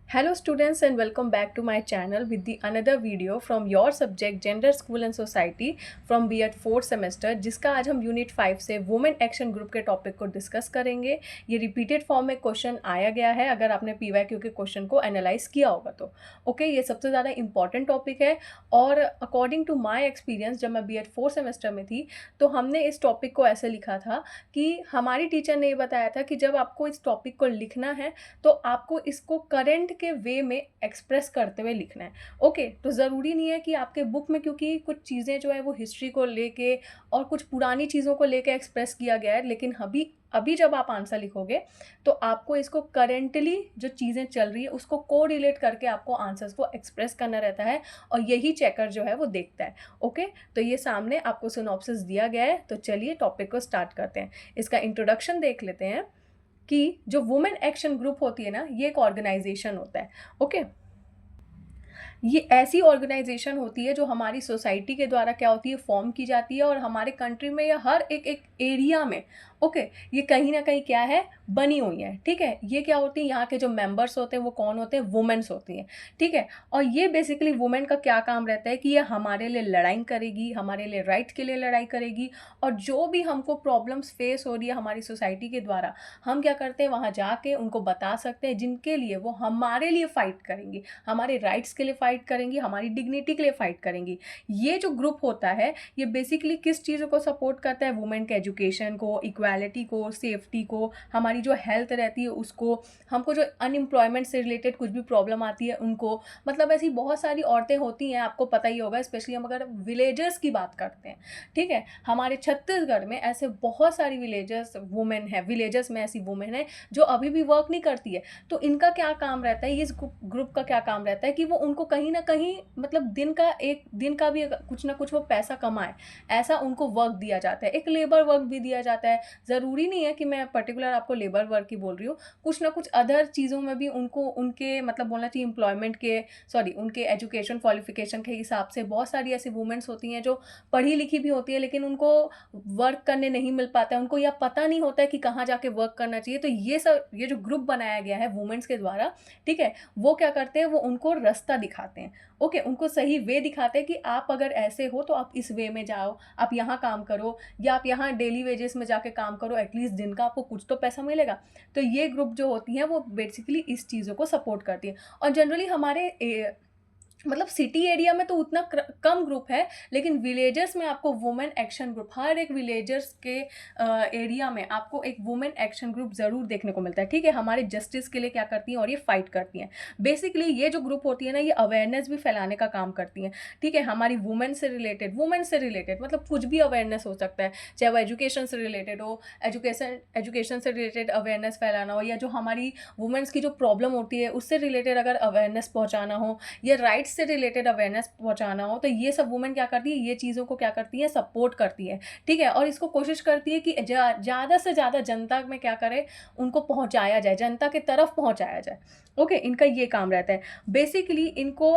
Hello students and welcome back to my channel with the another video from your subject Gender School and Society from B.Ed 4th semester जिसका आज हम unit 5 से women action group के topic को discuss करेंगे। ये repeated form में question आया गया है अगर आपने PYQ के क्वेश्चन को एनालाइज किया होगा तो ओके ये सबसे ज़्यादा इंपॉर्टेंट टॉपिक है। और अकॉर्डिंग टू माई एक्सपीरियंस जब मैं B.Ed 4th सेमेस्टर में थी तो हमने इस टॉपिक को ऐसे लिखा था कि हमारी टीचर ने ये बताया था कि जब आपको इस टॉपिक को लिखना है तो आपको इसको करंट के वे में एक्सप्रेस करते हुए लिखना है। ओके तो ज़रूरी नहीं है कि आपके बुक में, क्योंकि कुछ चीज़ें जो है वो हिस्ट्री को लेके और कुछ पुरानी चीज़ों को लेके एक्सप्रेस किया गया है, लेकिन अभी जब आप आंसर लिखोगे तो आपको इसको करेंटली जो चीज़ें चल रही है उसको को रिलेट करके आपको आंसर्स को एक्सप्रेस करना रहता है और यही चेकर जो है वो देखता है। ओके तो ये सामने आपको सिनॉप्सिस दिया गया है, तो चलिए टॉपिक को स्टार्ट करते हैं। इसका इंट्रोडक्शन देख लेते हैं कि जो वुमेन एक्शन ग्रुप होती है ना, ये एक ऑर्गेनाइजेशन होता है। ओके ये ऐसी ऑर्गेनाइजेशन होती है जो हमारी सोसाइटी के द्वारा क्या होती है, फॉर्म की जाती है और हमारे कंट्री में या हर एक एरिया में ओके ये कहीं ना कहीं क्या है, बनी हुई है। ठीक है, ये क्या होती है, यहाँ के जो मेंबर्स होते हैं वो कौन होते हैं, वुमेन्स होती हैं। ठीक है, और ये बेसिकली वुमेन का क्या काम रहता है कि ये हमारे लिए लड़ाई करेगी, हमारे लिए राइट के लिए लड़ाई करेगी, और जो भी हमको प्रॉब्लम्स फेस हो रही है हमारी सोसाइटी के द्वारा, हम क्या करते हैं वहाँ जाके उनको बता सकते हैं, जिनके लिए वो हमारे लिए फ़ाइट करेंगी, हमारे राइट्स के लिए फ़ाइट करेंगी, हमारी डिग्निटी के लिए फ़ाइट करेंगी। ये जो ग्रुप होता है ये बेसिकली किस चीज़ों को सपोर्ट करता है, वुमेन के एजुकेशन को, इक्वालिटी को, सेफ्टी को, हमारी जो हेल्थ रहती है उसको, हमको जो अनएम्प्लॉयमेंट से रिलेटेड कुछ भी प्रॉब्लम आती है उनको, मतलब ऐसी बहुत सारी औरतें होती हैं, आपको पता ही होगा, स्पेशली हम अगर विलेजर्स की बात करते हैं। ठीक है, हमारे छत्तीसगढ़ में ऐसे बहुत सारी विलेजर्स वुमेन है, विलेजर्स में ऐसी वुमेन है जो अभी भी वर्क नहीं करती है। तो इनका क्या काम रहता है, इस ग्रुप का क्या काम रहता है कि वो उनको कहीं ना कहीं मतलब दिन का भी कुछ ना कुछ वो पैसा कमाए, ऐसा उनको वर्क दिया जाता है। एक लेबर वर्क भी दिया जाता है, ज़रूरी नहीं है कि मैं पर्टिकुलर आपको लेबर वर्क ही बोल रही हूँ, कुछ ना कुछ अदर चीज़ों में भी उनको उनके मतलब बोलना चाहिए एम्प्लॉयमेंट के उनके एजुकेशन क्वालिफिकेशन के हिसाब से बहुत सारी ऐसी वुमेन्स होती हैं जो पढ़ी लिखी भी होती है लेकिन उनको वर्क करने नहीं मिल पाता है, उनको यह पता नहीं होता है कि कहाँ जाके वर्क करना चाहिए। तो ये जो ग्रुप बनाया गया है वुमेन्स के द्वारा, ठीक है, वो क्या करते हैं, वो उनको रास्ता दिखाते हैं। ओके उनको सही वे दिखाते हैं कि आप अगर ऐसे हो तो आप इस वे में जाओ, आप यहाँ काम करो, या आप यहाँ डेली वेजेस में जाके काम करो, एटलीस्ट दिन का आपको कुछ तो पैसा मिलेगा। तो ये ग्रुप जो होती हैं वो बेसिकली इस चीज़ों को सपोर्ट करती है। और जनरली हमारे मतलब सिटी एरिया में तो उतना कम ग्रुप है, लेकिन विलेजर्स में आपको वुमेन एक्शन ग्रुप, हर एक विलेजर्स के एरिया में आपको एक वुमेन एक्शन ग्रुप ज़रूर देखने को मिलता है। ठीक है, हमारे जस्टिस के लिए क्या करती हैं और ये फाइट करती हैं। बेसिकली ये जो ग्रुप होती है ना, ये अवेयरनेस भी फैलाने का काम करती हैं। ठीक है, हमारी वुमेन से रिलेटेड मतलब कुछ भी अवेयरनेस हो सकता है, चाहे वो एजुकेशन से रिलेटेड हो, एजुकेशन से रिलेटेड अवेयरनेस फैलाना हो, या जो हमारी वुमेन्स की जो प्रॉब्लम होती है उससे रिलेटेड अगर अवेयरनेस पहुँचाना हो, या राइट्स से रिलेटेड अवेयरनेस पहुंचाना हो, तो ये सब वुमेन क्या करती है, ये चीज़ों को क्या करती है, सपोर्ट करती है। ठीक है, और इसको कोशिश करती है कि ज़्यादा से ज़्यादा जनता में क्या करे, उनको पहुंचाया जाए, जनता के तरफ पहुंचाया जाए। ओके इनका ये काम रहता है बेसिकली इनको।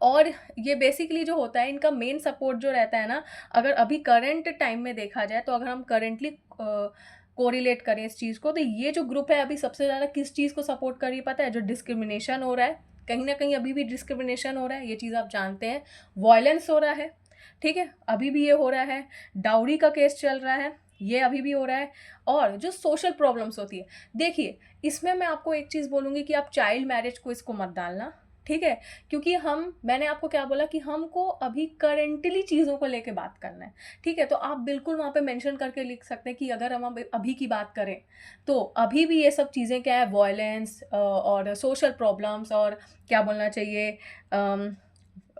और ये बेसिकली जो होता है इनका मेन सपोर्ट जो रहता है ना, अगर अभी करंट टाइम में देखा जाए, तो अगर हम करेंटली कोरिलेट करें इस चीज़ को, तो ये जो ग्रुप है अभी सबसे ज़्यादा किस चीज़ को सपोर्ट कर रही है पता है, जो डिस्क्रिमिनेशन हो रहा है, कहीं ना कहीं अभी भी डिस्क्रिमिनेशन हो रहा है, ये चीज़ आप जानते हैं, वायलेंस हो रहा है। ठीक है, अभी भी ये हो रहा है, डाउरी का केस चल रहा है, ये अभी भी हो रहा है। और जो सोशल प्रॉब्लम्स होती है, देखिए इसमें मैं आपको एक चीज़ बोलूँगी कि आप चाइल्ड मैरिज को इसको मत डालना। ठीक है, क्योंकि मैंने आपको क्या बोला कि हमको अभी करेंटली चीज़ों को लेके बात करना है। ठीक है, तो आप बिल्कुल वहाँ पे मेंशन करके लिख सकते हैं कि अगर हम अभी की बात करें तो अभी भी ये सब चीज़ें क्या है, वॉयलेंस और सोशल प्रॉब्लम्स, और क्या बोलना चाहिए,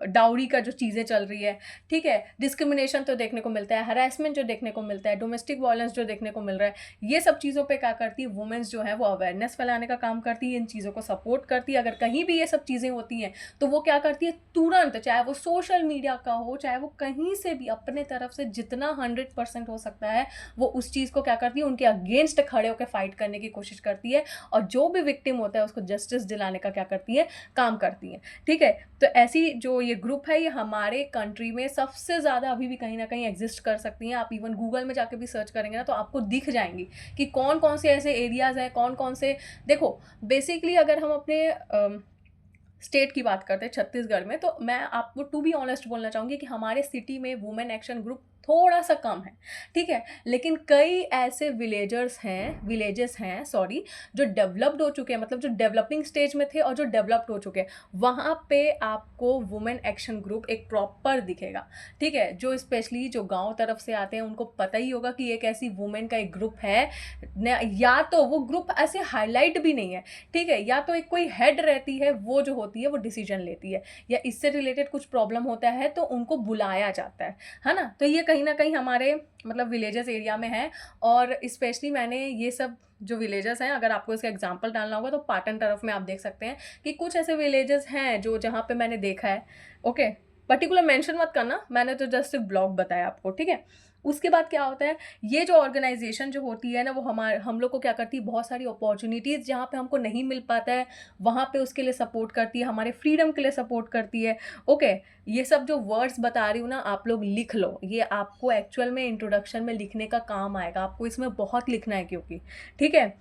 डाउरी का जो चीज़ें चल रही है। ठीक है, डिस्क्रिमिनेशन तो देखने को मिलता है, हरासमेंट जो देखने को मिलता है, डोमेस्टिक वायलेंस जो देखने को मिल रहा है, ये सब चीज़ों पे क्या करती है वुमेन्स जो है वो अवेयरनेस फैलाने का काम करती है, इन चीज़ों को सपोर्ट करती है। अगर कहीं भी ये सब चीज़ें होती हैं तो वो क्या करती है, तुरंत, चाहे वो सोशल मीडिया का हो, चाहे वो कहीं से भी, अपने तरफ से जितना 100% हो सकता है वो उस चीज़ को क्या करती है, उनके अगेंस्ट खड़े होकर फाइट करने की कोशिश करती है, और जो भी विक्टिम होता है उसको जस्टिस दिलाने का क्या करती है, काम करती है। ठीक है, तो ऐसी जो ये ग्रुप है ये हमारे कंट्री में सबसे ज़्यादा अभी भी कहीं ना कहीं एग्जिस्ट कर सकती हैं। आप इवन गूगल में जाके भी सर्च करेंगे ना तो आपको दिख जाएंगी कि कौन कौन से ऐसे एरियाज़ हैं, कौन कौन से। देखो बेसिकली अगर हम अपने स्टेट की बात करते हैं छत्तीसगढ़ में, तो मैं आपको टू बी ऑनेस्ट बोलना चाहूँगी कि हमारे सिटी में वुमेन एक्शन ग्रुप थोड़ा सा कम है, ठीक है। लेकिन कई ऐसे विलेजेस हैं सॉरी, जो डेवलप्ड हो चुके हैं, मतलब जो डेवलपिंग स्टेज में थे और जो डेवलप्ड हो चुके हैं, वहाँ पे आपको वुमेन एक्शन ग्रुप एक प्रॉपर दिखेगा, ठीक है। जो स्पेशली जो गांव तरफ से आते हैं उनको पता ही होगा कि एक ऐसी वुमेन का एक ग्रुप है, या तो वो ग्रुप ऐसे हाईलाइट भी नहीं है, ठीक है, या तो एक कोई हेड रहती है वो जो होती है वो डिसीजन लेती है, या इससे रिलेटेड कुछ प्रॉब्लम होता है तो उनको बुलाया जाता है ना। तो ये कहीं ना कहीं हमारे मतलब विलेजेस एरिया में है। और स्पेशली मैंने ये सब जो विलेजेस हैं, अगर आपको इसका एग्जांपल डालना होगा तो पाटन तरफ में आप देख सकते हैं कि कुछ ऐसे विलेजेस हैं जो जहाँ पे मैंने देखा है। ओके, पर्टिकुलर मेंशन मत करना, मैंने तो जस्ट सिर्फ ब्लॉग बताया आपको, ठीक है। उसके बाद क्या होता है, ये जो ऑर्गेनाइजेशन जो होती है ना वो हम लोग को क्या करती है, बहुत सारी अपॉर्चुनिटीज़ जहाँ पे हमको नहीं मिल पाता है वहाँ पे उसके लिए सपोर्ट करती है, हमारे फ्रीडम के लिए सपोर्ट करती है। ओके, ये सब जो वर्ड्स बता रही हूँ ना आप लोग लिख लो, ये आपको एक्चुअल में इंट्रोडक्शन में लिखने का काम आएगा, आपको इसमें बहुत लिखना है क्योंकि, ठीक है।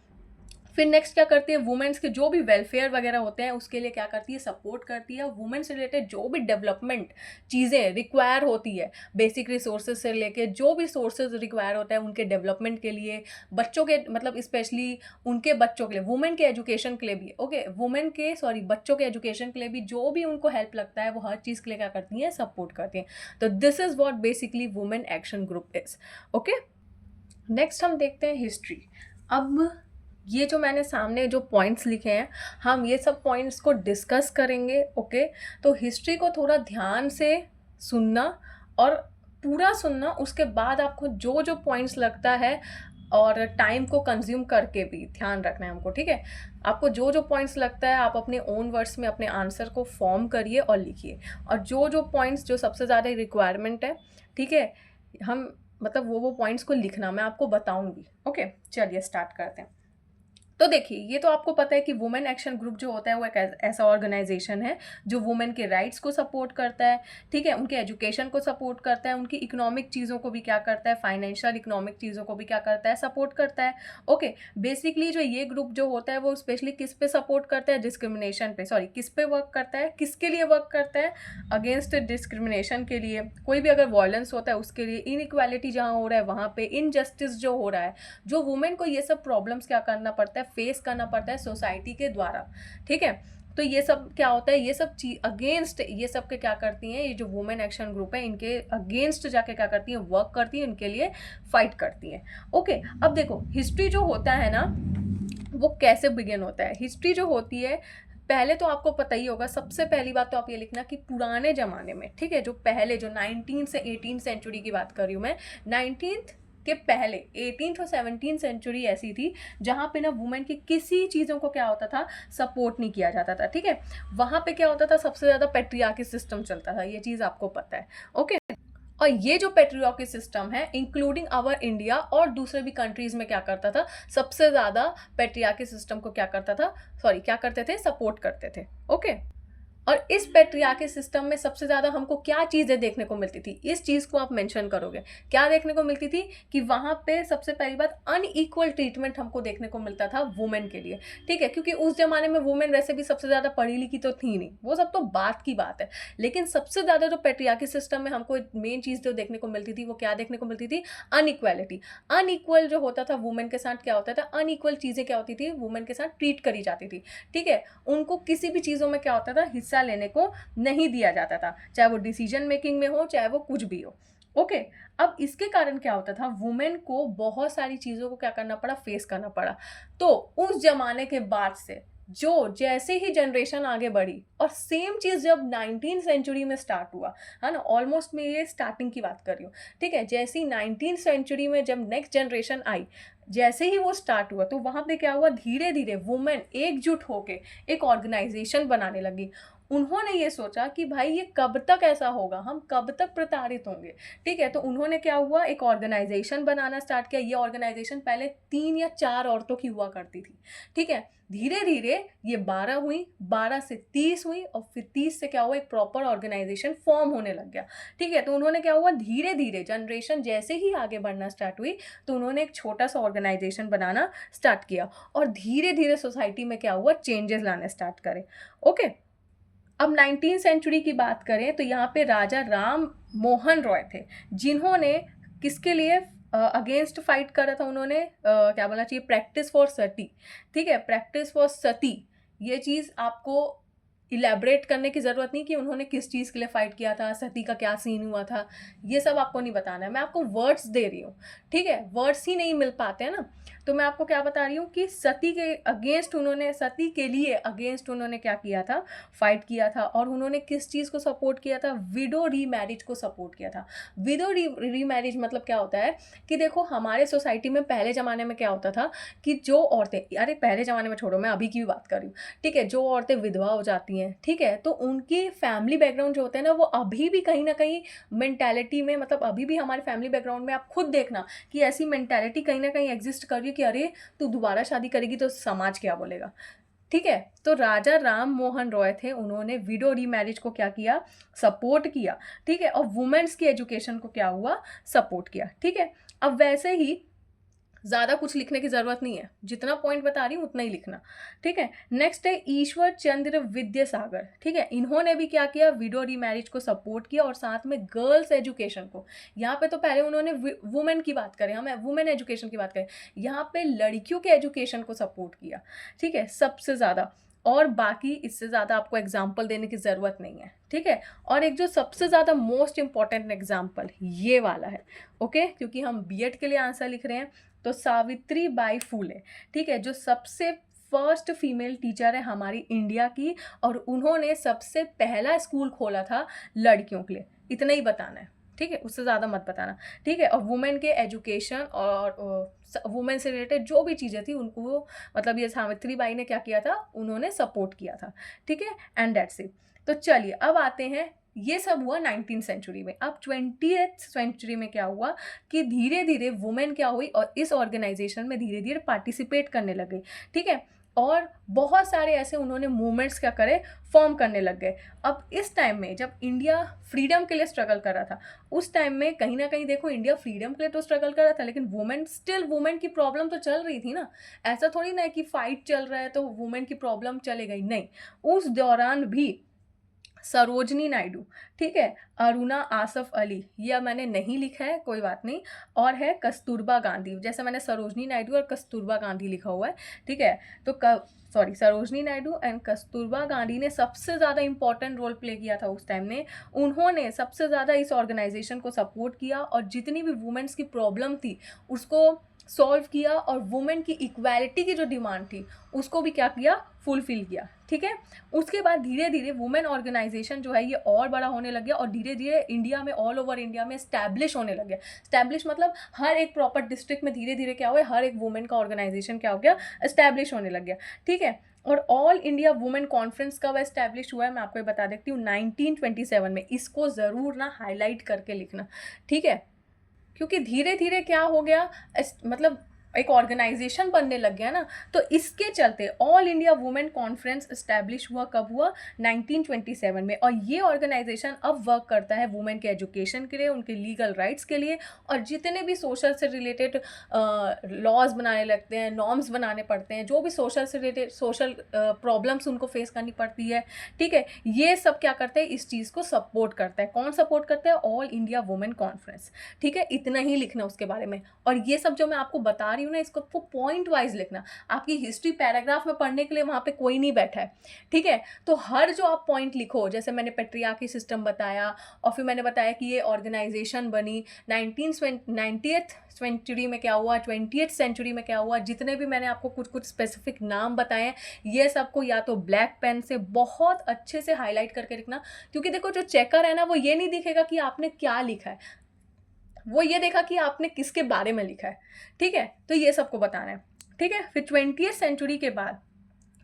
फिर नेक्स्ट क्या करती है, वुमेन्स के जो भी वेलफेयर वगैरह होते हैं उसके लिए क्या करती है, सपोर्ट करती है। वुमेन से रिलेटेड जो भी डेवलपमेंट चीज़ें रिक्वायर होती है, बेसिक रिसोर्सेज से लेके जो भी सोर्सेज रिक्वायर होता है उनके डेवलपमेंट के लिए, बच्चों के मतलब स्पेशली उनके बच्चों के लिए, वुमेन के एजुकेशन के लिए भी, ओके, बच्चों के एजुकेशन के लिए भी जो भी उनको हेल्प लगता है वो हर चीज़ के लिए क्या करती हैं, सपोर्ट करती हैं। तो this is what basically women action group is. Okay, next हम देखते हैं हिस्ट्री। अब ये जो मैंने सामने जो पॉइंट्स लिखे हैं हम ये सब पॉइंट्स को डिस्कस करेंगे, ओके। तो हिस्ट्री को थोड़ा ध्यान से सुनना और पूरा सुनना, उसके बाद आपको जो जो पॉइंट्स लगता है और टाइम को कंज्यूम करके भी ध्यान रखना है हमको, ठीक है। आपको जो जो पॉइंट्स लगता है आप अपने ओन वर्ड्स में अपने आंसर को फॉर्म करिए और लिखिए, और जो जो पॉइंट्स जो सबसे ज़्यादा रिक्वायरमेंट है, ठीक है, हम मतलब वो पॉइंट्स को लिखना मैं आपको बताऊंगी। ओके, चलिए स्टार्ट करते हैं। तो देखिए, ये तो आपको पता है कि वुमेन एक्शन ग्रुप जो होता है वो एक ऐसा ऑर्गेनाइजेशन है जो वुमेन के राइट्स को सपोर्ट करता है, ठीक है, उनके एजुकेशन को सपोर्ट करता है, उनकी इकोनॉमिक चीज़ों को भी क्या करता है, फाइनेंशियल इकोनॉमिक चीज़ों को भी क्या करता है, सपोर्ट करता है। ओके, बेसिकली जो ये ग्रुप जो होता है वो स्पेशली किस पे सपोर्ट करता है, डिस्क्रिमिनेशन पे, सॉरी किस पे वर्क करता है, किसके लिए वर्क करता है, अगेंस्ट डिस्क्रिमिनेशन के लिए, कोई भी अगर वायलेंस होता है उसके लिए, इनइक्वालिटी जहाँ हो रहा है वहाँ पे, इनजस्टिस जो हो रहा है, जो वुमेन को ये सब प्रॉब्लम्स क्या करना पड़ता है, फेस करना पड़ता है सोसाइटी के द्वारा, ठीक है। तो ये सब क्या होता है, ये सब चीज अगेंस्ट ये सब के क्या करती हैं, ये जो वुमेन एक्शन ग्रुप है इनके अगेंस्ट जाके क्या करती हैं, वर्क करती हैं, इनके लिए फाइट करती हैं। ओके, अब देखो हिस्ट्री जो होता है ना वो कैसे बिगिन होता है। हिस्ट्री जो होती है पहले तो आपको पता ही होगा, सबसे पहली बात तो आप ये लिखना कि पुराने ज़माने में, ठीक है, जो पहले जो 19 से 18 सेंचुरी की बात कर रही हूँ मैं, 19th के पहले 18th और 17th सेंचुरी ऐसी थी जहाँ पे ना वुमेन की किसी चीज़ों को क्या होता था, सपोर्ट नहीं किया जाता था, ठीक है। वहाँ पे क्या होता था, सबसे ज़्यादा पैट्रियार्की सिस्टम चलता था, ये चीज़ आपको पता है, ओके। और ये जो पैट्रियार्की सिस्टम है इंक्लूडिंग आवर इंडिया और दूसरे भी कंट्रीज में क्या करता था, सबसे ज़्यादा पैट्रियार्की सिस्टम को क्या करता था, क्या करते थे, सपोर्ट करते थे, ओके। और इस पैट्रियार्की सिस्टम में सबसे ज़्यादा हमको क्या चीज़ें देखने को मिलती थी, इस चीज़ को आप मेंशन करोगे, क्या देखने को मिलती थी कि वहाँ पे सबसे पहली बात अनइक्वल ट्रीटमेंट हमको देखने को मिलता था वुमेन के लिए, ठीक है, क्योंकि उस जमाने में वुमेन वैसे भी सबसे ज़्यादा पढ़ी लिखी तो थी नहीं, वो सब तो बात की बात है, लेकिन सबसे ज़्यादा जो पैट्रियार्की सिस्टम में हमको मेन चीज़ जो देखने को मिलती थी वो क्या देखने को मिलती थी, अनइक्वालिटी। अनइक्वल जो होता था वुमेन के साथ क्या होता था, अनइक्वल चीज़ें क्या होती थी, वुमेन के साथ ट्रीट करी जाती थी, ठीक है। उनको किसी भी चीज़ों में क्या होता था, हिस्सा लेने को नहीं दिया जाता था, चाहे वो डिसीजन मेकिंग में हो चाहे वो कुछ भी हो, ओके। अब इसके कारण क्या होता था, वुमेन को बहुत सारी चीज़ों को क्या करना पड़ा, फेस करना पड़ा। तो उस जमाने के बाद से जो जैसे ही जनरेशन आगे बढ़ी और सेम चीज़ जब 19th सेंचुरी में स्टार्ट हुआ है ना, ऑलमोस्ट मैं ये स्टार्टिंग की बात कर रही हूँ, ठीक है, जैसे ही 19th सेंचुरी में जब नेक्स्ट जनरेशन आई, जैसे ही वो स्टार्ट हुआ तो वहाँ पे क्या हुआ, धीरे धीरे वुमेन एकजुट होके एक ऑर्गेनाइजेशन बनाने लगी। उन्होंने ये सोचा कि भाई ये कब तक ऐसा होगा, हम कब तक प्रताड़ित होंगे। ठीक है, तो उन्होंने क्या हुआ, एक ऑर्गेनाइजेशन बनाना स्टार्ट किया। ये ऑर्गेनाइजेशन पहले 3 या 4 औरतों की हुआ करती थी। ठीक है, धीरे धीरे ये 12 हुई, 12 से 30 हुई, और फिर 30 से क्या हुआ, एक प्रॉपर ऑर्गेनाइजेशन फॉर्म होने लग गया। ठीक है, तो उन्होंने क्या हुआ, धीरे धीरे जनरेशन जैसे ही आगे बढ़ना स्टार्ट हुई, तो उन्होंने एक छोटा सा ऑर्गेनाइजेशन बनाना स्टार्ट किया, और धीरे धीरे सोसाइटी में क्या हुआ, चेंजेस लाने स्टार्ट करे। ओके, अब 19वीं सेंचुरी की बात करें तो यहाँ पे राजा राम मोहन रॉय थे, जिन्होंने किसके लिए अगेंस्ट फाइट करा था। उन्होंने क्या बोलना चाहिए, प्रैक्टिस फॉर सती। ठीक है, प्रैक्टिस फॉर सती, ये चीज़ आपको इलेबरेट करने की ज़रूरत नहीं कि उन्होंने किस चीज़ के लिए फ़ाइट किया था, सती का क्या सीन हुआ था, ये सब आपको नहीं बताना है। मैं आपको वर्ड्स दे रही हूँ। ठीक है, वर्ड्स ही नहीं मिल पाते हैं ना, तो मैं आपको क्या बता रही हूँ कि सती के अगेंस्ट उन्होंने, सती के लिए अगेंस्ट उन्होंने क्या किया था, फाइट किया था। और उन्होंने किस चीज़ को सपोर्ट किया था, विडो रीमैरिज को सपोर्ट किया था। विडो रीमैरिज मतलब क्या होता है कि देखो हमारे सोसाइटी में पहले ज़माने में क्या होता था कि जो औरतें, अरे पहले ज़माने में छोड़ो, मैं अभी की भी बात कर रही हूँ। ठीक है, जो औरतें विधवा हो जाती हैं, ठीक है, तो उनकी फैमिली बैकग्राउंड जो होता है ना, वो अभी भी कहीं ना कहीं मेंटालिटी में, मतलब अभी भी हमारे फैमिली बैकग्राउंड में आप खुद देखना कि ऐसी मेंटालिटी कहीं ना कहीं एग्जिस्ट कर रही है कि अरे तू दोबारा शादी करेगी तो समाज क्या बोलेगा। ठीक है, तो राजा राम मोहन रॉय थे, उन्होंने विडो रीमैरिज को क्या किया, सपोर्ट किया। ठीक है, और वुमेन्स की एजुकेशन को क्या हुआ, सपोर्ट किया। ठीक है, अब वैसे ही ज़्यादा कुछ लिखने की ज़रूरत नहीं है, जितना पॉइंट बता रही हूँ उतना ही लिखना। ठीक है, नेक्स्ट है ईश्वर चंद्र विद्यासागर। ठीक है, इन्होंने भी क्या किया, विडो रीमैरिज को सपोर्ट किया, और साथ में गर्ल्स एजुकेशन को। यहाँ पे तो पहले उन्होंने वुमेन की बात करें, हमें वुमेन एजुकेशन की बात करें, यहाँ पे लड़कियों के एजुकेशन को सपोर्ट किया। ठीक है, सबसे ज़्यादा, और बाकी इससे ज़्यादा आपको एग्जाम्पल देने की ज़रूरत नहीं है। ठीक है, और एक जो सबसे ज़्यादा मोस्ट इंपॉर्टेंट एग्जाम्पल ये वाला है। ओके, क्योंकि हम बीएड के लिए आंसर लिख रहे हैं, तो सावित्री बाई फुले, ठीक है, जो सबसे फर्स्ट फीमेल टीचर है हमारी इंडिया की, और उन्होंने सबसे पहला स्कूल खोला था लड़कियों के लिए। इतना ही बताना है। ठीक है, उससे ज़्यादा मत बताना। ठीक है, और वुमेन के एजुकेशन और वुमेन से रिलेटेड जो भी चीज़ें थी उनको, मतलब ये सावित्री बाई ने क्या किया था, उन्होंने सपोर्ट किया था। ठीक है, एंड दैट्स इट। तो चलिए अब आते हैं, ये सब हुआ 19वीं सेंचुरी में। अब 20th सेंचुरी में क्या हुआ कि धीरे धीरे वुमेन क्या हुई, और इस ऑर्गेनाइजेशन में धीरे धीरे पार्टिसिपेट करने लग गई। ठीक है, और बहुत सारे ऐसे उन्होंने मूवमेंट्स क्या करे, फॉर्म करने लग गए। अब इस टाइम में जब इंडिया फ्रीडम के लिए स्ट्रगल कर रहा था, उस टाइम में कहीं ना कहीं देखो इंडिया फ्रीडम के लिए तो स्ट्रगल कर रहा था, लेकिन वुमेन स्टिल, वुमेन की प्रॉब्लम तो चल रही थी ना। ऐसा थोड़ी ना है कि फाइट चल रहा है तो वुमेन की प्रॉब्लम चलेगा ही नहीं। उस दौरान भी सरोजनी नायडू, ठीक है, अरुणा आसफ अली, यह मैंने नहीं लिखा है, कोई बात नहीं, और है कस्तूरबा गांधी। जैसे मैंने सरोजनी नायडू और कस्तूरबा गांधी लिखा हुआ है। ठीक है, तो सरोजनी नायडू एंड कस्तूरबा गांधी ने सबसे ज़्यादा इंपॉर्टेंट रोल प्ले किया था उस टाइम में। उन्होंने सबसे ज़्यादा इस ऑर्गेनाइजेशन को सपोर्ट किया, और जितनी भी वुमेन्स की प्रॉब्लम थी उसको सॉल्व किया, और वुमेन की इक्वालिटी की जो डिमांड थी उसको भी क्या किया, फुलफिल किया। ठीक है, उसके बाद धीरे धीरे वुमेन ऑर्गेनाइजेशन जो है ये और बड़ा होने लग गया, और धीरे धीरे इंडिया में, ऑल ओवर इंडिया में स्टैब्लिश होने लग गया। स्टैब्लिश मतलब हर एक प्रॉपर डिस्ट्रिक्ट में धीरे धीरे क्या हुआ, हर एक वुमेन का ऑर्गेनाइजेशन क्या हो गया, स्टैब्लिश होने लग गया। ठीक है, और ऑल इंडिया वुमेन कॉन्फ्रेंस कब एस्टैब्लिश हुआ है, मैं आपको ये बता देती हूँ, 1927 में। इसको ज़रूर ना हाईलाइट करके लिखना। ठीक है, क्योंकि धीरे धीरे क्या हो गया, मतलब एक ऑर्गेनाइजेशन बनने लग गया ना, तो इसके चलते all India women conference establish हुआ। कब हुआ, 1927 में। और ये ऑर्गेनाइजेशन अब वर्क करता है वुमेन के एजुकेशन के लिए, उनके लीगल राइट्स के लिए, और जितने भी सोशल से रिलेटेड लॉज बनाने लगते हैं, नॉर्म्स बनाने पड़ते हैं, जो भी सोशल से रिलेटेड सोशल प्रॉब्लम्स उनको फेस करनी पड़ती है। ठीक है, ये सब क्या करते हैं, इस चीज़ को सपोर्ट करता है। कौन सपोर्ट करता है, ऑल इंडिया वुमेन कॉन्फ्रेंस। ठीक है, इतना ही लिखना उसके बारे में। और ये सब जो मैं आपको बता रही हूँ ना, इसको आपको पॉइंट वाइज लिखना। आपकी हिस्ट्री पैराग्राफ में पढ़ने के लिए वहाँ पे कोई नहीं बैठा है। ठीक है, तो हर जो आप पॉइंट लिखो, जैसे मैंने पेट्रियार्की सिस्टम बताया, और फिर मैंने बताया कि ये ऑर्गेनाइजेशन बनी 90th सेंचुरी में क्या हुआ, 20th सेंचुरी में क्या हुआ, जितने भी मैंने आपको कुछ कुछ स्पेसिफिक नाम बताए, ये सबको या तो ब्लैक पेन से बहुत अच्छे से हाईलाइट करके लिखना। क्योंकि देखो जो चेकर है ना, वो ये नहीं दिखेगा कि आपने क्या लिखा है, वो ये देखा कि आपने किसके बारे में लिखा है। ठीक है, तो ये सबको बताना है। ठीक है, फिर 20th सेंचुरी के बाद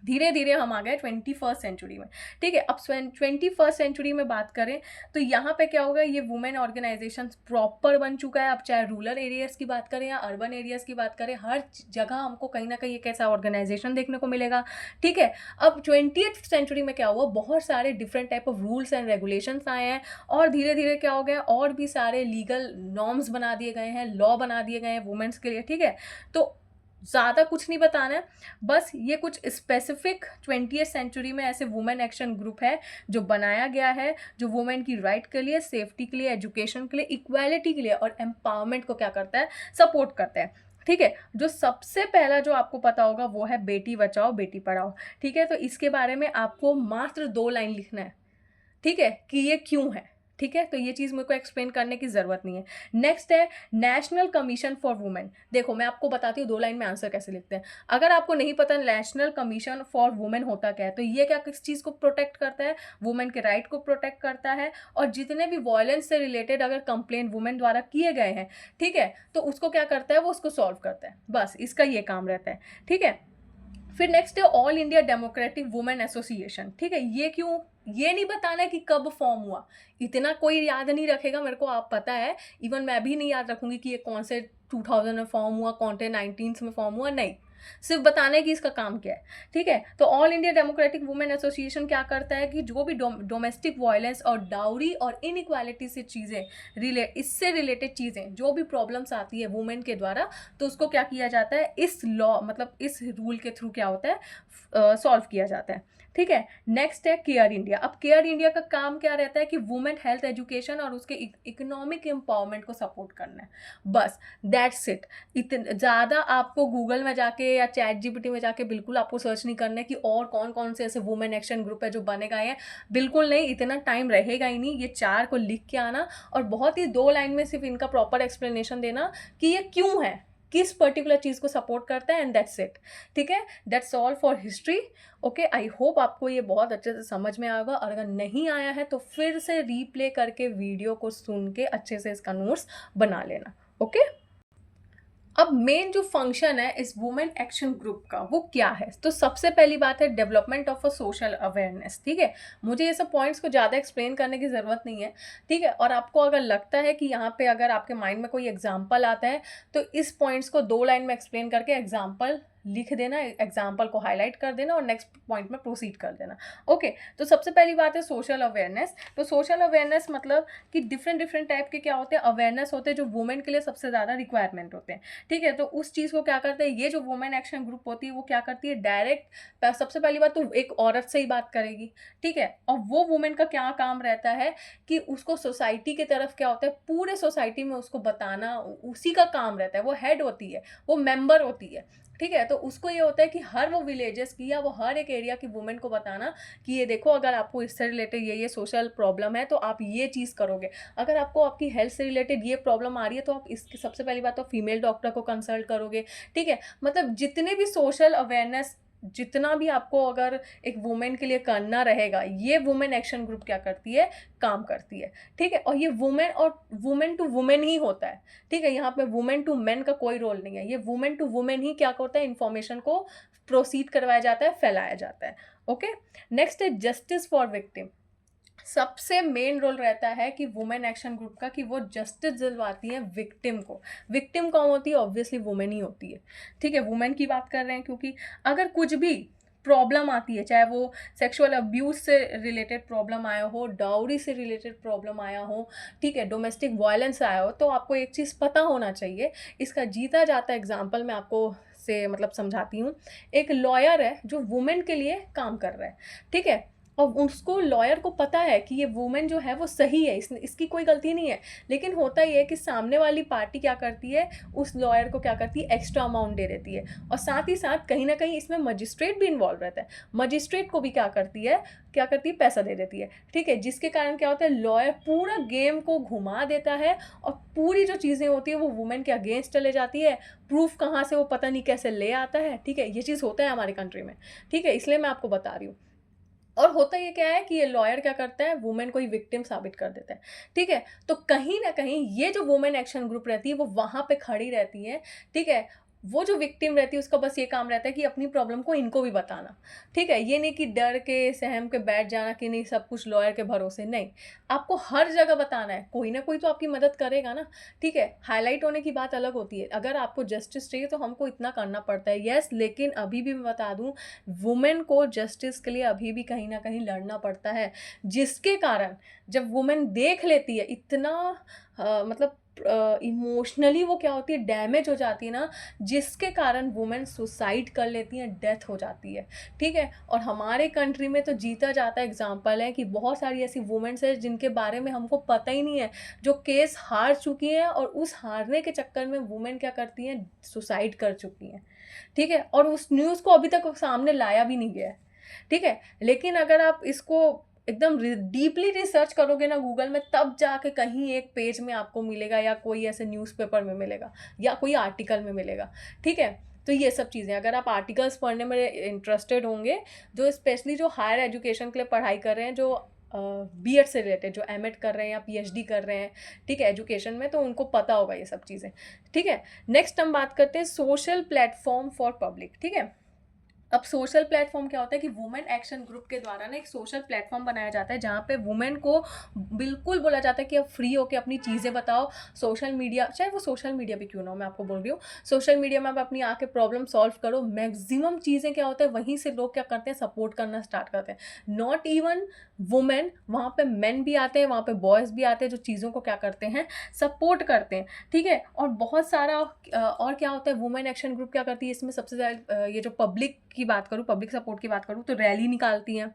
धीरे धीरे हम आ गए 21st सेंचुरी में। ठीक है, अब 21st सेंचुरी में बात करें तो यहाँ पे क्या होगा, ये वुमेन ऑर्गेनाइजेशन प्रॉपर बन चुका है। अब चाहे रूरल एरियाज़ की बात करें या अर्बन एरियाज़ की बात करें, हर जगह हमको कहीं ना कहीं एक ऐसा ऑर्गेनाइजेशन देखने को मिलेगा। ठीक है, अब 20th सेंचुरी में क्या हुआ, बहुत सारे different type of rules and regulations आए हैं और धीरे धीरे क्या हो गया, और भी सारे लीगल नॉर्म्स बना दिए गए हैं, लॉ बना दिए गए हैं वुमेन्स के लिए। ठीक है, तो ज़्यादा कुछ नहीं बताना है, बस ये कुछ स्पेसिफिक 20th सेंचुरी में ऐसे वुमेन एक्शन ग्रुप है जो बनाया गया है, जो वुमेन की राइट के लिए, सेफ्टी के लिए, एजुकेशन के लिए, इक्वालिटी के लिए और एम्पावरमेंट को क्या करता है, सपोर्ट करता है। ठीक है, जो सबसे पहला जो आपको पता होगा वो है बेटी बचाओ बेटी पढ़ाओ। ठीक है, तो इसके बारे में आपको मात्र 2 लाइन लिखना है। ठीक है, कि ये क्यों है। ठीक है, तो ये चीज़ मेरे को एक्सप्लेन करने की ज़रूरत नहीं है। नेक्स्ट है नेशनल कमीशन फॉर वुमेन। देखो मैं आपको बताती हूँ 2 लाइन में आंसर कैसे लिखते हैं। अगर आपको नहीं पता नेशनल कमीशन फॉर वुमेन होता क्या है, तो ये क्या किस चीज़ को प्रोटेक्ट करता है, वुमेन के राइट को प्रोटेक्ट करता है, और जितने भी वायलेंस से रिलेटेड अगर कंप्लेंट वुमेन द्वारा किए गए हैं, ठीक है, तो उसको क्या करता है, वो उसको सॉल्व करता है। बस इसका ये काम रहता है। ठीक है, फिर नेक्स्ट है all India democratic women association. ठीक है, ये क्यों, ये नहीं बताना है कि कब फॉर्म हुआ, इतना कोई याद नहीं रखेगा, मेरे को आप पता है, इवन मैं भी नहीं याद रखूंगी कि ये कौन से 2000 में फॉर्म हुआ, कौन से 19 में फॉर्म हुआ, नहीं, सिर्फ बताने की इसका काम क्या है। ठीक है, तो all India democratic women association क्या करता है कि जो भी डोमेस्टिक वायलेंस और डाउरी और इनइक्वालिटी से चीज़ें इससे रिलेटेड चीज़ें जो भी प्रॉब्लम्स आती है वुमेन के द्वारा, तो उसको क्या किया जाता है, इस लॉ मतलब इस रूल के थ्रू क्या होता है, सॉल्व किया जाता है। ठीक है, नेक्स्ट है केयर इंडिया। अब केयर इंडिया का काम क्या रहता है कि वुमेन हेल्थ एजुकेशन और उसके इकोनॉमिक एम्पावरमेंट को सपोर्ट करना है, बस दैट्स इट। इतने ज़्यादा आपको गूगल में जाके या चैट जीपीटी में जाके बिल्कुल आपको सर्च नहीं करना है कि और कौन कौन से ऐसे वुमेन एक्शन ग्रुप है जो बने गए हैं, बिल्कुल नहीं, इतना टाइम रहेगा ही नहीं। ये 4 को लिख के आना और बहुत ही 2 लाइन में सिर्फ इनका प्रॉपर एक्सप्लेनेशन देना कि ये क्यों है, किस पर्टिकुलर चीज़ को सपोर्ट करता है, एंड दैट्स इट। ठीक है, that's all for history. Okay, I hope आपको ये बहुत अच्छे से समझ में आएगा, और अगर नहीं आया है तो फिर से रीप्ले करके वीडियो को सुन के अच्छे से इसका नोट्स बना लेना। ओके, अब मेन जो फंक्शन है इस वुमेन एक्शन ग्रुप का वो क्या है, तो सबसे पहली बात है development of a social awareness. ठीक है, मुझे ये सब पॉइंट्स को ज़्यादा एक्सप्लेन करने की ज़रूरत नहीं है। ठीक है, और आपको अगर लगता है कि यहाँ पे अगर आपके माइंड में कोई एग्जाम्पल आता है तो इस पॉइंट्स को 2 लाइन में एक्सप्लेन करके एग्जाम्पल लिख देना, एग्जाम्पल को हाईलाइट कर देना और नेक्स्ट पॉइंट में प्रोसीड कर देना। ओके, तो सबसे पहली बात है सोशल अवेयरनेस। तो सोशल अवेयरनेस मतलब कि डिफरेंट टाइप के क्या होते हैं, अवेयरनेस होते हैं जो वुमेन के लिए सबसे ज़्यादा रिक्वायरमेंट होते हैं। ठीक है, तो उस चीज़ को क्या करते हैं, ये जो वुमेन एक्शन ग्रुप होती है वो क्या करती है, डायरेक्ट सबसे पहली बात तो एक औरत से ही बात करेगी। ठीक है, और वो वुमेन का क्या काम रहता है कि उसको सोसाइटी की तरफ क्या होता है, पूरे सोसाइटी में उसको बताना, उसी का काम रहता है, वो हेड होती है, वो मेंबर होती है। ठीक है, तो उसको ये होता है कि हर वो विलेजेस की या वो हर एक एरिया की वुमेन को बताना कि ये देखो, अगर आपको इससे रिलेटेड ये सोशल प्रॉब्लम है तो आप ये चीज़ करोगे, अगर आपको आपकी हेल्थ से रिलेटेड ये प्रॉब्लम आ रही है तो आप इसकी सबसे पहली बात तो फीमेल डॉक्टर को कंसल्ट करोगे। ठीक है, मतलब जितने भी सोशल अवेयरनेस, जितना भी आपको अगर एक वुमेन के लिए करना रहेगा, ये वुमेन एक्शन ग्रुप क्या करती है, काम करती है। ठीक है, और ये वुमेन और वुमेन टू वुमेन ही होता है। ठीक है, यहाँ पे वुमेन टू मेन का कोई रोल नहीं है, ये वुमेन टू वुमेन ही क्या होता है, इंफॉर्मेशन को प्रोसीड करवाया जाता है, फैलाया जाता है। ओके, नेक्स्ट है जस्टिस फॉर विक्टिम। सबसे मेन रोल रहता है कि वुमेन एक्शन ग्रुप का कि वो जस्टिस दिलवाती है विक्टिम को। विक्टिम कौन होती है, ऑब्वियसली वुमेन ही होती है। ठीक है, वुमेन की बात कर रहे हैं क्योंकि अगर कुछ भी प्रॉब्लम आती है, चाहे वो सेक्सुअल अब्यूज से रिलेटेड प्रॉब्लम आया हो, डाउरी से रिलेटेड प्रॉब्लम आया हो, ठीक है, डोमेस्टिक वायलेंस आया हो, तो आपको एक चीज़ पता होना चाहिए। इसका जीता जाता एग्जाम्पल मैं आपको से मतलब समझाती हूँ। एक लॉयर है जो वुमेन के लिए काम कर रहा है। ठीक है, और उसको लॉयर को पता है कि ये वुमेन जो है वो सही है, इसकी कोई गलती नहीं है, लेकिन होता ये है कि सामने वाली पार्टी क्या करती है, उस लॉयर को क्या करती है, एक्स्ट्रा अमाउंट दे देती है, और साथ ही साथ कहीं ना कहीं इसमें मजिस्ट्रेट भी इन्वॉल्व रहता है। मजिस्ट्रेट को भी क्या करती है, पैसा दे देती है। ठीक है, जिसके कारण क्या होता है, लॉयर पूरा गेम को घुमा देता है और पूरी जो चीज़ें होती है वो वुमेन के अगेंस्ट चले जाती है। प्रूफ कहाँ से वो पता नहीं कैसे ले आता है। ठीक है, ये चीज़ होता है हमारी कंट्री में। ठीक है, इसलिए मैं आपको बता रही हूँ। और होता ये क्या है कि ये लॉयर क्या करता है, वुमेन को ही विक्टिम साबित कर देता है। ठीक है, तो कहीं ना कहीं ये जो वुमेन एक्शन ग्रुप रहती है वो वहाँ पे खड़ी रहती है। ठीक है, वो जो विक्टिम रहती है उसका बस ये काम रहता है कि अपनी प्रॉब्लम को इनको भी बताना, ठीक है? ये नहीं कि डर के, सहम के बैठ जाना कि नहीं सब कुछ लॉयर के भरोसे, नहीं। आपको हर जगह बताना है, कोई ना कोई तो आपकी मदद करेगा ना, ठीक है? हाइलाइट होने की बात अलग होती है, अगर आपको जस्टिस चाहिए तो हमको इतना करना पड़ता है, येस, लेकिन अभी भी मैं बता दूँ, वुमेन को जस्टिस के लिए अभी भी कहीं न कहीं लड़ना पड़ता है, जिसके कारण जब वुमेन देख लेती है इतना मतलब इमोशनली वो क्या होती है, डैमेज हो जाती है ना, जिसके कारण वुमेन सुसाइड कर लेती हैं, डेथ हो जाती है, ठीक है? और हमारे कंट्री में तो जीता जाता एग्जाम्पल है कि बहुत सारी ऐसी वुमेन्स हैं जिनके बारे में हमको पता ही नहीं है, जो केस हार चुकी हैं और उस हारने के चक्कर में वुमेन क्या करती हैं, सुसाइड कर चुकी हैं, ठीक है? और उस न्यूज़ को अभी तक सामने लाया भी नहीं गया है, ठीक है? लेकिन अगर आप इसको एकदम डीपली रिसर्च करोगे ना गूगल में, तब जाके कहीं एक पेज में आपको मिलेगा या कोई ऐसे न्यूज़पेपर में मिलेगा या कोई आर्टिकल में मिलेगा, ठीक है? तो ये सब चीज़ें, अगर आप आर्टिकल्स पढ़ने में इंटरेस्टेड होंगे, जो स्पेशली जो हायर एजुकेशन के लिए पढ़ाई कर रहे हैं, जो बीएड से रिलेटेड, जो एमएड कर रहे हैं या पीएचडी कर रहे हैं, ठीक है, एजुकेशन में, तो उनको पता होगा ये सब चीज़ें, ठीक है? नेक्स्ट हम बात करते हैं सोशल प्लेटफॉर्म फॉर पब्लिक, ठीक है? अब सोशल प्लेटफॉर्म क्या होता है कि वुमेन एक्शन ग्रुप के द्वारा ना एक सोशल प्लेटफॉर्म बनाया जाता है, जहाँ पे वुमेन को बिल्कुल बोला जाता है कि अब फ्री होकर अपनी चीज़ें बताओ। सोशल मीडिया, चाहे वो सोशल मीडिया भी क्यों ना हो, मैं आपको बोल रही हूँ, सोशल मीडिया में आप अपनी आके प्रॉब्लम सॉल्व करो। मैक्सिमम चीज़ें क्या होता है, वहीं से लोग क्या करते हैं, सपोर्ट करना स्टार्ट करते हैं। नॉट इवन वुमेन, वहाँ पे मेन भी आते हैं, वहाँ पे बॉयज़ भी आते हैं, जो चीज़ों को क्या करते हैं, सपोर्ट करते हैं, ठीक है? और बहुत सारा और क्या होता है, वुमेन एक्शन ग्रुप क्या करती है इसमें, सबसे ज़्यादा ये जो पब्लिक की बात करूँ, पब्लिक सपोर्ट की बात करूँ, तो रैली निकालती हैं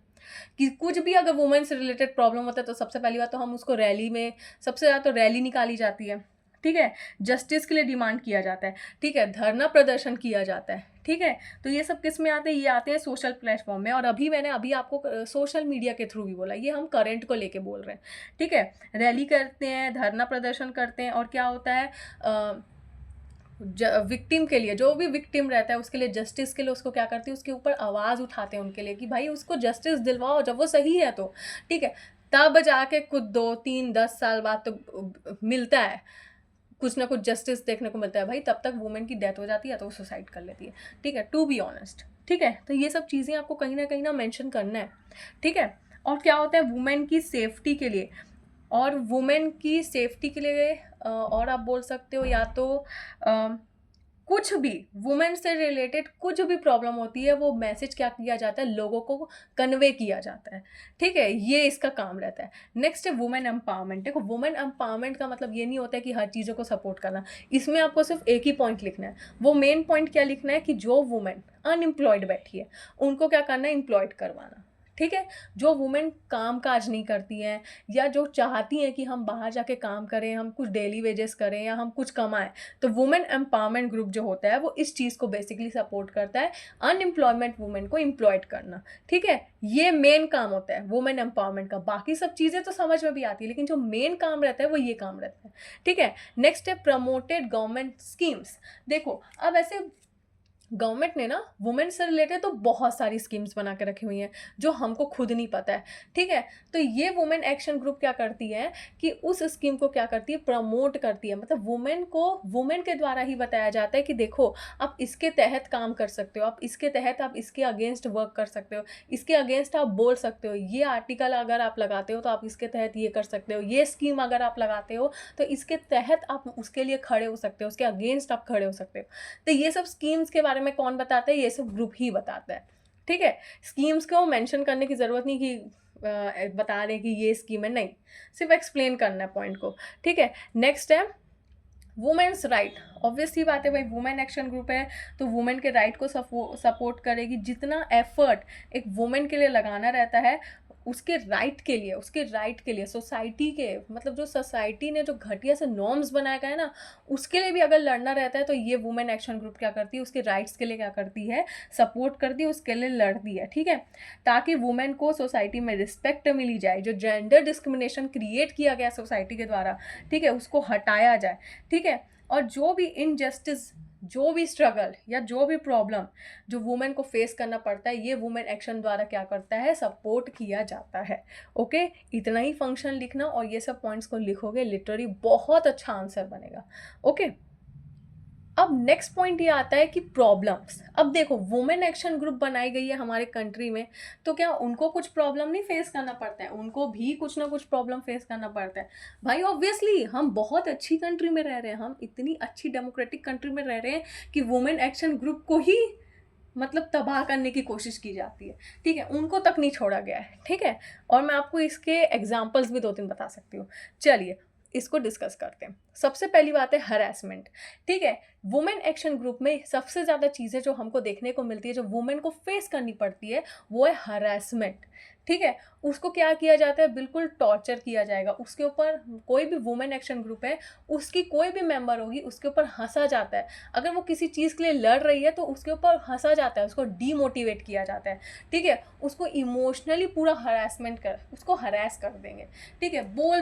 कि कुछ भी अगर वुमेन से रिलेटेड प्रॉब्लम होता है तो सबसे पहली बात तो हम उसको रैली में, सबसे ज़्यादा तो रैली निकाली जाती है, ठीक है? जस्टिस के लिए डिमांड किया जाता है, ठीक है? धरना प्रदर्शन किया जाता है, ठीक है? तो ये सब किस में आते हैं, ये आते हैं सोशल प्लेटफॉर्म में। और मैंने अभी आपको सोशल मीडिया के थ्रू भी बोला, ये हम करंट को लेके बोल रहे हैं, ठीक है? रैली करते हैं, धरना प्रदर्शन करते हैं, और क्या होता है, विक्टिम के लिए, जो भी विक्टिम रहता है उसके लिए, जस्टिस के लिए उसको क्या करती है, उसके ऊपर आवाज़ उठाते हैं उनके लिए कि भाई उसको जस्टिस दिलवाओ, जब वो सही है तो, ठीक है? तब जाके कुछ 2 3 10 साल बाद तो मिलता है, कुछ ना कुछ जस्टिस देखने को मिलता है भाई। तब तक वुमेन की डेथ हो जाती है तो वो सुसाइड कर लेती है, ठीक है, टू बी ऑनेस्ट, ठीक है? तो ये सब चीज़ें आपको कहीं ना मेंशन करना है, ठीक है? और क्या होता है वुमेन की सेफ्टी के लिए, और वुमेन की सेफ्टी के लिए और आप बोल सकते हो, या तो कुछ भी वुमेन से रिलेटेड कुछ भी प्रॉब्लम होती है, वो मैसेज क्या किया जाता है, लोगों को कन्वे किया जाता है, ठीक है? ये इसका काम रहता है। नेक्स्ट है वुमेन एम्पावरमेंट। देखो, वुमेन एम्पावरमेंट का मतलब ये नहीं होता है कि हर चीज़ों को सपोर्ट करना। इसमें आपको सिर्फ एक ही पॉइंट लिखना है। वो मेन पॉइंट क्या लिखना है कि जो वुमेन अनएम्प्लॉयड बैठी है, उनको क्या करना है, एम्प्लॉयड करवाना, ठीक है? जो वुमेन काम काज नहीं करती हैं, या जो चाहती हैं कि हम बाहर जाके काम करें, हम कुछ डेली वेजेस करें या हम कुछ कमाएं, तो वुमेन एम्पावरमेंट ग्रुप जो होता है वो इस चीज़ को बेसिकली सपोर्ट करता है, अनएम्प्लॉयमेंट वुमेन को एम्प्लॉयड करना, ठीक है? ये मेन काम होता है वुमेन एम्पावरमेंट का। बाकी सब चीज़ें तो समझ में भी आती है, लेकिन जो मेन काम रहता है वो ये काम रहता है, ठीक है? नेक्स्ट है प्रमोटेड गवर्नमेंट स्कीम्स। देखो, अब ऐसे गवर्नमेंट ने ना वुमेन से रिलेटेड तो बहुत सारी स्कीम्स बना के रखी हुई हैं, जो हमको खुद नहीं पता है, ठीक है? तो ये वुमेन एक्शन ग्रुप क्या करती है कि उस स्कीम को क्या करती है, प्रमोट करती है। मतलब वुमेन को, वुमेन के द्वारा ही बताया जाता है कि देखो, आप इसके तहत काम कर सकते हो, आप इसके तहत, आप इसके अगेंस्ट वर्क कर सकते हो, इसके अगेंस्ट आप बोल सकते हो, ये आर्टिकल अगर आप लगाते हो तो आप इसके तहत ये कर सकते हो, ये स्कीम अगर आप लगाते हो तो इसके तहत आप उसके लिए खड़े हो सकते हो, उसके अगेंस्ट आप खड़े हो सकते हो। तो ये सब स्कीम्स के बारे में कौन बताता है, ये सब ग्रुप ही बताता है, ठीक है? स्कीम्स को मेंशन करने की ज़रूरत नहीं कि बता दें कि ये स्कीम है, नहीं, सिर्फ एक्सप्लेन करना है पॉइंट को, ठीक है? नेक्स्ट है वुमेन्स राइट। ऑब्वियस सी बात है भाई, वुमेन एक्शन ग्रुप है तो वुमेन के राइट को सपोर्ट करेगी। जितना एफर्ट एक वुमेन के लिए लगाना रहता है, उसके राइट के लिए, उसके राइट के लिए, सोसाइटी के, मतलब जो सोसाइटी ने जो घटिया से नॉर्म्स बनाया गया है ना, उसके लिए भी अगर लड़ना रहता है तो ये वुमेन एक्शन ग्रुप क्या करती है, उसके राइट्स के लिए क्या करती है, सपोर्ट करती है, उसके लिए लड़ती है, ठीक है? ताकि वुमेन को सोसाइटी में रिस्पेक्ट मिली जाए, जो जेंडर डिस्क्रिमिनेशन क्रिएट किया गया सोसाइटी के द्वारा, ठीक है, उसको हटाया जाए, ठीक है? और जो भी इनजस्टिस, जो भी स्ट्रगल या जो भी प्रॉब्लम जो वुमेन को फेस करना पड़ता है, ये वुमेन एक्शन द्वारा क्या करता है, सपोर्ट किया जाता है। ओके, इतना ही फंक्शन लिखना और ये सब पॉइंट्स को लिखोगे, लिटरली बहुत अच्छा आंसर बनेगा। ओके, अब नेक्स्ट पॉइंट ये आता है कि प्रॉब्लम्स। अब देखो, वुमेन एक्शन ग्रुप बनाई गई है हमारे कंट्री में, तो क्या उनको कुछ प्रॉब्लम नहीं फेस करना पड़ता है? उनको भी कुछ ना कुछ प्रॉब्लम फेस करना पड़ता है भाई। ऑब्वियसली हम बहुत अच्छी कंट्री में रह रहे हैं, हम इतनी अच्छी डेमोक्रेटिक कंट्री में रह रहे हैं कि वुमेन एक्शन ग्रुप को ही मतलब तबाह करने की कोशिश की जाती है। ठीक है, उनको तक नहीं छोड़ा गया है। ठीक है, और मैं आपको इसके एग्जाम्पल्स भी 2-3 बता सकती हूँ। चलिए इसको डिस्कस करते हैं। सबसे पहली बात है हरासमेंट। ठीक है, वुमेन एक्शन ग्रुप में सबसे ज़्यादा चीज़ें जो हमको देखने को मिलती है, जो वुमेन को फेस करनी पड़ती है, वो है हरासमेंट। ठीक है, उसको क्या किया जाता है? बिल्कुल टॉर्चर किया जाएगा उसके ऊपर। कोई भी वुमेन एक्शन ग्रुप है, उसकी कोई भी मेंबर होगी, उसके ऊपर हंसा जाता है। अगर वो किसी चीज़ के लिए लड़ रही है तो उसके ऊपर हंसा जाता है, उसको डीमोटिवेट किया जाता है। ठीक है, उसको इमोशनली पूरा उसको हरास कर देंगे। ठीक है, बोल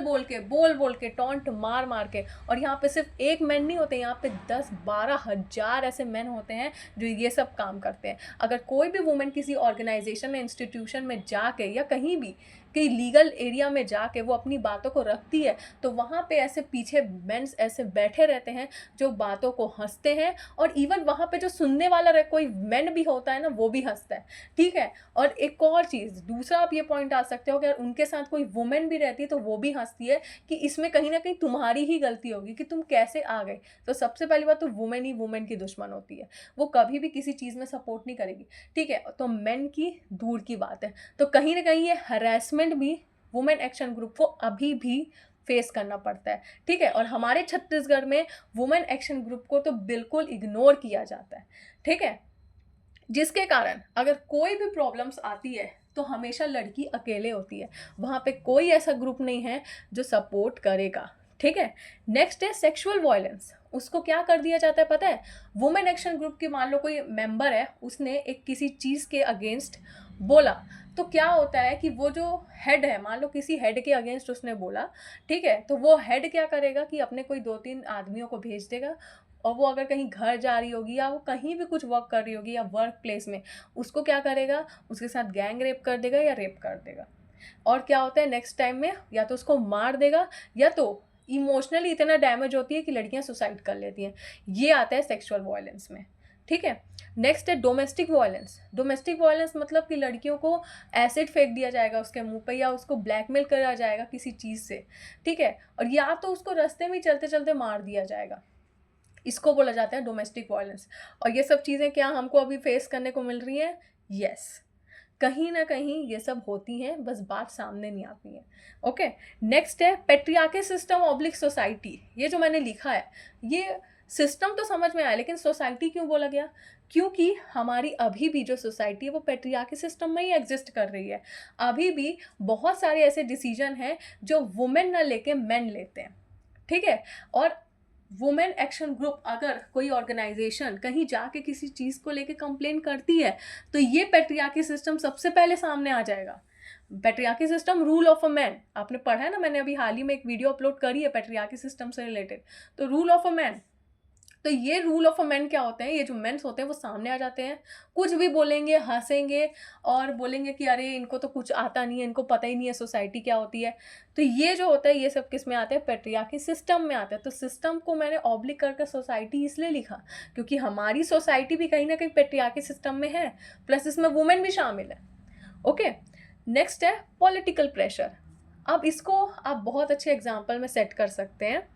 बोल के टॉन्ट मार मार के। और यहाँ पे सिर्फ एक मैन नहीं होते, यहाँ पे 10-12 हज़ार ऐसे मैन होते हैं जो ये सब काम करते हैं। अगर कोई भी वुमेन किसी ऑर्गेनाइजेशन या इंस्टीट्यूशन में जाके या कहीं भी कहीं लीगल एरिया में जाके वो अपनी बातों को रखती है, तो वहाँ पे ऐसे पीछे मेंस ऐसे बैठे रहते हैं जो बातों को हंसते हैं। और इवन वहाँ पे जो सुनने वाला कोई मेन भी होता है ना, वो भी हंसता है। ठीक है, और एक और चीज़, दूसरा आप ये पॉइंट आ सकते हो कि अगर उनके साथ कोई वुमेन भी रहती है तो वो भी हंसती है कि इसमें कहीं ना कहीं तुम्हारी ही गलती होगी कि तुम कैसे आ गए। तो सबसे पहली बात तो वुमेन ही वुमेन की दुश्मन होती है, वो कभी भी किसी चीज़ में सपोर्ट नहीं करेगी। ठीक है, तो मेन की दूर की बात है। तो कहीं ना कहीं ये हरासमेंट भी वुमेन एक्शन ग्रुप को अभी भी फेस करना पड़ता है। ठीक है, और हमारे छत्तीसगढ़ में वुमेन एक्शन ग्रुप को तो बिल्कुल इग्नोर किया जाता है। ठीक है, जिसके कारण अगर कोई भी प्रॉब्लम्स आती है तो हमेशा लड़की अकेले होती है, वहाँ पे कोई ऐसा ग्रुप नहीं है जो सपोर्ट करेगा। ठीक है, नेक्स्ट है सेक्सुअल वायलेंस। उसको क्या कर दिया जाता है पता है? वुमेन एक्शन ग्रुप की मान लो कोई मेंबर है, उसने एक किसी चीज़ के अगेंस्ट बोला, तो क्या होता है कि वो जो हेड है, मान लो किसी हेड के अगेंस्ट उसने बोला, ठीक है, तो वो हेड क्या करेगा कि अपने कोई 2-3 आदमियों को भेज देगा, और वो अगर कहीं घर जा रही होगी या वो कहीं भी कुछ वर्क कर रही होगी या वर्क प्लेस में, उसको क्या करेगा, उसके साथ गैंग रेप कर देगा या रेप कर देगा। और क्या होता है नेक्स्ट टाइम में, या तो उसको मार देगा या तो इमोशनली इतना डैमेज होती है कि लड़कियां सुसाइड कर लेती हैं। ये आता है सेक्सुअल वायलेंस में। ठीक है, नेक्स्ट है डोमेस्टिक वायलेंस। डोमेस्टिक वायलेंस मतलब कि लड़कियों को एसिड फेंक दिया जाएगा उसके मुंह पे, या उसको ब्लैकमेल करा जाएगा किसी चीज़ से। ठीक है, और या तो उसको रास्ते में चलते चलते मार दिया जाएगा। इसको बोला जाता है डोमेस्टिक वायलेंस। और ये सब चीज़ें क्या हमको अभी फेस करने को मिल रही हैं? यस, कहीं ना कहीं ये सब होती हैं, बस बात सामने नहीं आती है। ओके, नेक्स्ट है पेट्रियार्की सिस्टम ऑब्लिक सोसाइटी। ये जो मैंने लिखा है, ये सिस्टम तो समझ में आया, लेकिन सोसाइटी क्यों बोला गया? क्योंकि हमारी अभी भी जो सोसाइटी है वो पेट्रियार्की सिस्टम में ही एग्जिस्ट कर रही है। अभी भी बहुत सारे ऐसे डिसीजन हैं जो वुमेन ना लेके मेन लेते हैं। ठीक है, और वुमेन एक्शन ग्रुप अगर कोई ऑर्गेनाइजेशन कहीं जाके किसी चीज़ को लेके कंप्लेन करती है, तो ये पेट्रियार्की सिस्टम सबसे पहले सामने आ जाएगा। Patriarchy system, rule of a man, आपने पढ़ा है ना, मैंने अभी हाल ही में एक वीडियो अपलोड करी है पेट्रियार्की सिस्टम से रिलेटेड। तो रूल ऑफ अ मैन, तो ये रूल ऑफ अ मैन क्या होते हैं? ये जो मेंस होते हैं वो सामने आ जाते हैं, कुछ भी बोलेंगे, हंसेंगे और बोलेंगे कि अरे इनको तो कुछ आता नहीं है, इनको पता ही नहीं है सोसाइटी क्या होती है। तो ये जो होता है ये सब किस में आता है? पेट्रियार्की सिस्टम में आता है। तो सिस्टम को मैंने ऑब्लिक करके सोसाइटी इसलिए लिखा क्योंकि हमारी सोसाइटी भी कहीं ना कहीं पेट्रियार्की सिस्टम में है, प्लस इसमें वुमेन भी शामिल है। ओके, नेक्स्ट है पॉलिटिकल प्रेशर। अब इसको आप बहुत अच्छे एग्जाम्पल में सेट कर सकते हैं।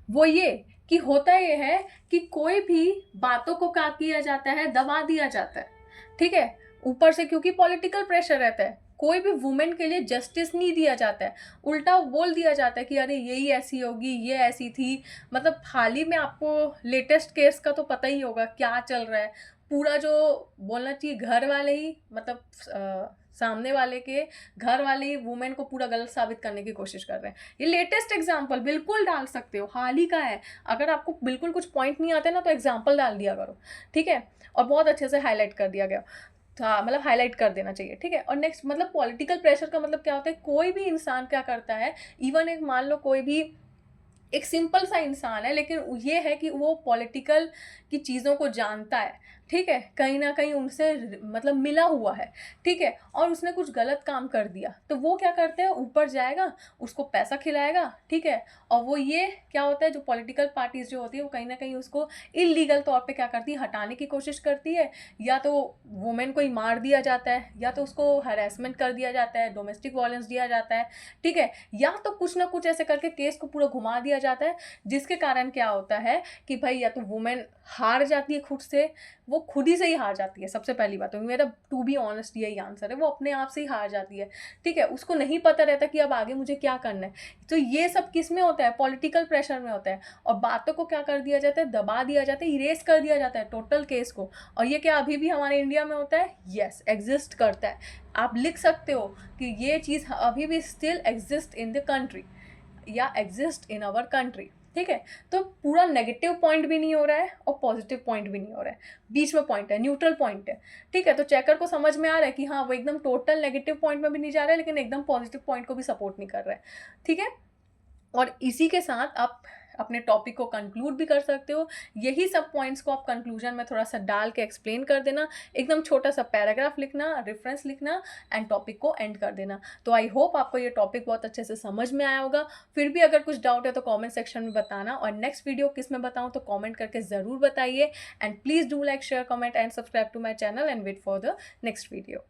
वो ये कि होता ये है कि कोई भी बातों को क्या किया जाता है, दबा दिया जाता है। ठीक है, ऊपर से क्योंकि पॉलिटिकल प्रेशर रहता है, कोई भी वुमेन के लिए जस्टिस नहीं दिया जाता है, उल्टा बोल दिया जाता है कि अरे यही ऐसी होगी, ये ऐसी थी। मतलब हाल ही में आपको लेटेस्ट केस का तो पता ही होगा क्या चल रहा है। पूरा जो बोलना चाहिए घर वाले ही, मतलब सामने वाले के घर वाले ही वुमेन को पूरा गलत साबित करने की कोशिश कर रहे हैं। ये लेटेस्ट एग्जांपल बिल्कुल डाल सकते हो, हाल ही का है। अगर आपको बिल्कुल कुछ पॉइंट नहीं आते ना तो एग्जांपल डाल दिया करो। ठीक है, और बहुत अच्छे से हाईलाइट कर दिया गया था, मतलब हाईलाइट कर देना चाहिए। ठीक है, और नेक्स्ट मतलब पॉलिटिकल प्रेशर का मतलब क्या होता है? कोई भी इंसान क्या करता है, इवन एक मान लो कोई भी एक सिंपल सा इंसान है, लेकिन ये है कि वो पॉलिटिकल की चीज़ों को जानता है, ठीक है, कहीं न कहीं उनसे मतलब मिला हुआ है, ठीक है, और उसने कुछ गलत काम कर दिया, तो वो क्या करते हैं, ऊपर जाएगा, उसको पैसा खिलाएगा, ठीक है, और वो ये क्या होता है, जो पॉलिटिकल पार्टीज़ जो होती है, वो कहीं न कहीं उसको इल्लीगल तौर पे क्या करती है, हटाने की कोशिश करती है, या तो वुमेन को ही मार दिया जाता है, या तो उसको हैरेसमेंट कर दिया जाता है, डोमेस्टिक वायलेंस दिया जाता है, ठीक है, या तो कुछ ना कुछ ऐसे करके केस को पूरा घुमा दिया जाता है, जिसके कारण क्या होता है कि भाई या तो वुमेन हार जाती है खुद से, वो खुद ही से ही हार जाती है, सबसे पहली बात तो मेरा टू बी ऑनेस्ट यही आंसर है, वो अपने आप से ही हार जाती है, ठीक है, उसको नहीं पता रहता कि अब आगे मुझे क्या करना है। तो ये सब किस में होता है, पॉलिटिकल प्रेशर में होता है, और बातों को क्या कर दिया जाता है, दबा दिया जाता है, इरेज कर दिया जाता है टोटल केस को। और ये क्या अभी भी हमारे इंडिया में होता है? यस, एग्जिस्ट करता है। आप लिख सकते हो कि ये चीज़ अभी भी still exist in the country या एग्जिस्ट इन आवर कंट्री, ठीक है। तो पूरा नेगेटिव पॉइंट भी नहीं हो रहा है और पॉजिटिव पॉइंट भी नहीं हो रहा है, बीच में पॉइंट है, न्यूट्रल पॉइंट है, ठीक है। तो चेकर को समझ में आ रहा है कि हाँ वो एकदम टोटल नेगेटिव पॉइंट में भी नहीं जा रहा है, लेकिन एकदम पॉजिटिव पॉइंट को भी सपोर्ट नहीं कर रहा है, ठीक है। और इसी के साथ आप अपने टॉपिक को कंक्लूड भी कर सकते हो। यही सब पॉइंट्स को आप कंक्लूजन में थोड़ा सा डाल के एक्सप्लेन कर देना, एकदम छोटा सा पैराग्राफ लिखना, रेफरेंस लिखना एंड टॉपिक को एंड कर देना। तो आई होप आपको ये टॉपिक बहुत अच्छे से समझ में आया होगा। फिर भी अगर कुछ डाउट है तो कमेंट सेक्शन में बताना, और नेक्स्ट वीडियो किस में बताऊँ तो कमेंट करके ज़रूर बताइए। And please do like, share, comment and subscribe to my channel and wait for the next video.